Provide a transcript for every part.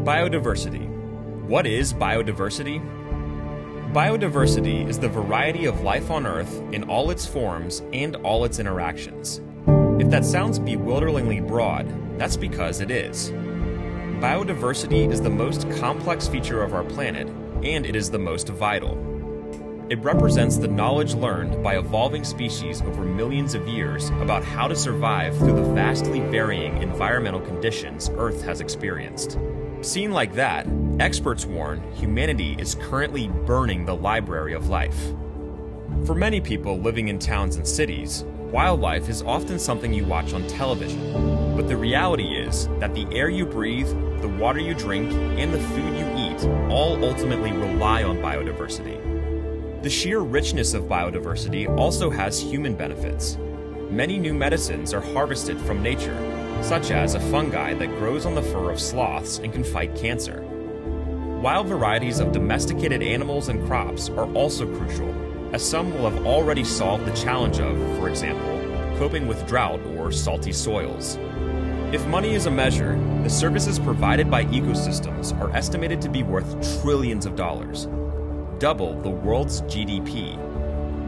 Biodiversity. What is biodiversity? Biodiversity is the variety of life on Earth in all its forms and all its interactions. If that sounds bewilderingly broad, that's because it is. Biodiversity is the most complex feature of our planet, and it is the most vital. It represents the knowledge learned by evolving species over millions of years about how to survive through the vastly varying environmental conditions Earth has experienced. Seen like that, experts warn humanity is currently burning the library of life. For many people living in towns and cities, wildlife is often something you watch on television. But the reality is that the air you breathe, the water you drink, and the food you eat all ultimately rely on biodiversity. The sheer richness of biodiversity also has human benefits. Many new medicines are harvested from nature, such as a fungi that grows on the fur of sloths and can fight cancer. Wild varieties of domesticated animals and crops are also crucial, as some will have already solved the challenge of, for example, coping with drought or salty soils. If money is a measure, the services provided by ecosystems are estimated to be worth trillions of dollars, double the world's GDP.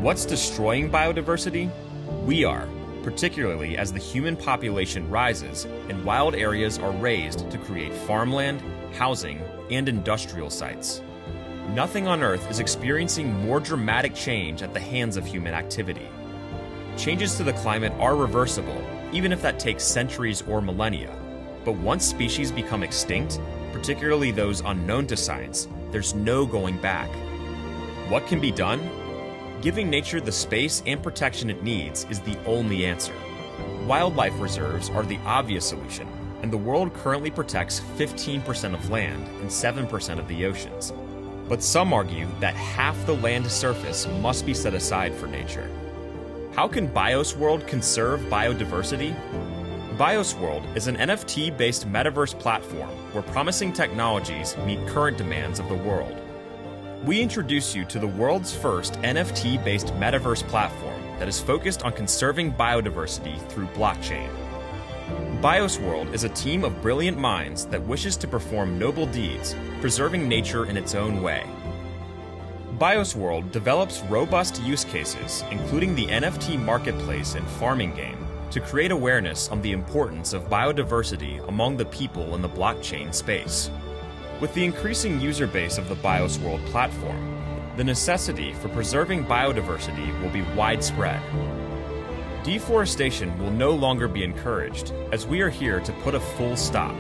What's destroying biodiversity? We are, particularly as the human population rises and wild areas are raised to create farmland, housing, and industrial sites. Nothing on Earth is experiencing more dramatic change at the hands of human activity. Changes to the climate are reversible, even if that takes centuries or millennia. But once species become extinct, particularly those unknown to science, there's no going back. What can be done? Giving nature the space and protection it needs is the only answer. Wildlife reserves are the obvious solution, and the world currently protects 15% of land and 7% of the oceans. But some argue that half the land surface must be set aside for nature. How can BiosWorld conserve biodiversity? BiosWorld is an NFT-based metaverse platform where promising technologies meet current demands of the world. We introduce you to the world's first NFT-based metaverse platform that is focused on conserving biodiversity through blockchain. BiosWorld is a team of brilliant minds that wishes to perform noble deeds, preserving nature in its own way. BiosWorld develops robust use cases, including the NFT marketplace and farming game, to create awareness on the importance of biodiversity among the people in the blockchain space. With the increasing user base of the BiosWorld platform, the necessity for preserving biodiversity will be widespread. Deforestation will no longer be encouraged, as we are here to put a full stop.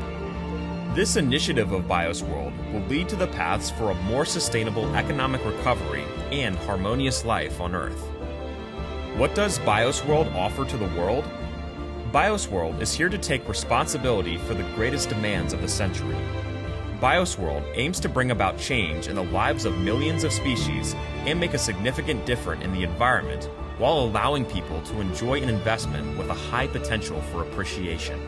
This initiative of BiosWorld will lead to the paths for a more sustainable economic recovery and harmonious life on Earth. What does BiosWorld offer to the world? BiosWorld is here to take responsibility for the greatest demands of the century. BiosWorld aims to bring about change in the lives of millions of species and make a significant difference in the environment while allowing people to enjoy an investment with a high potential for appreciation.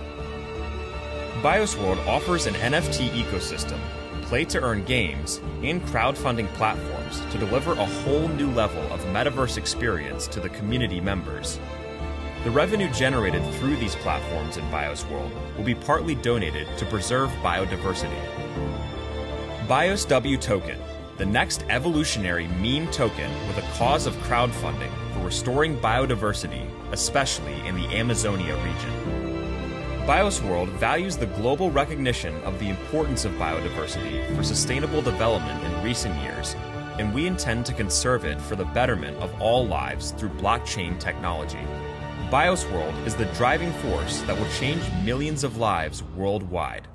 BiosWorld offers an NFT ecosystem, play-to-earn games, and crowdfunding platforms to deliver a whole new level of metaverse experience to the community members. The revenue generated through these platforms in BiosWorld will be partly donated to preserve biodiversity. BiosW Token, the next evolutionary meme token with a cause of crowdfunding for restoring biodiversity, especially in the Amazonia region. BiosWorld values the global recognition of the importance of biodiversity for sustainable development in recent years, and we intend to conserve it for the betterment of all lives through blockchain technology. BiosWorld is the driving force that will change millions of lives worldwide.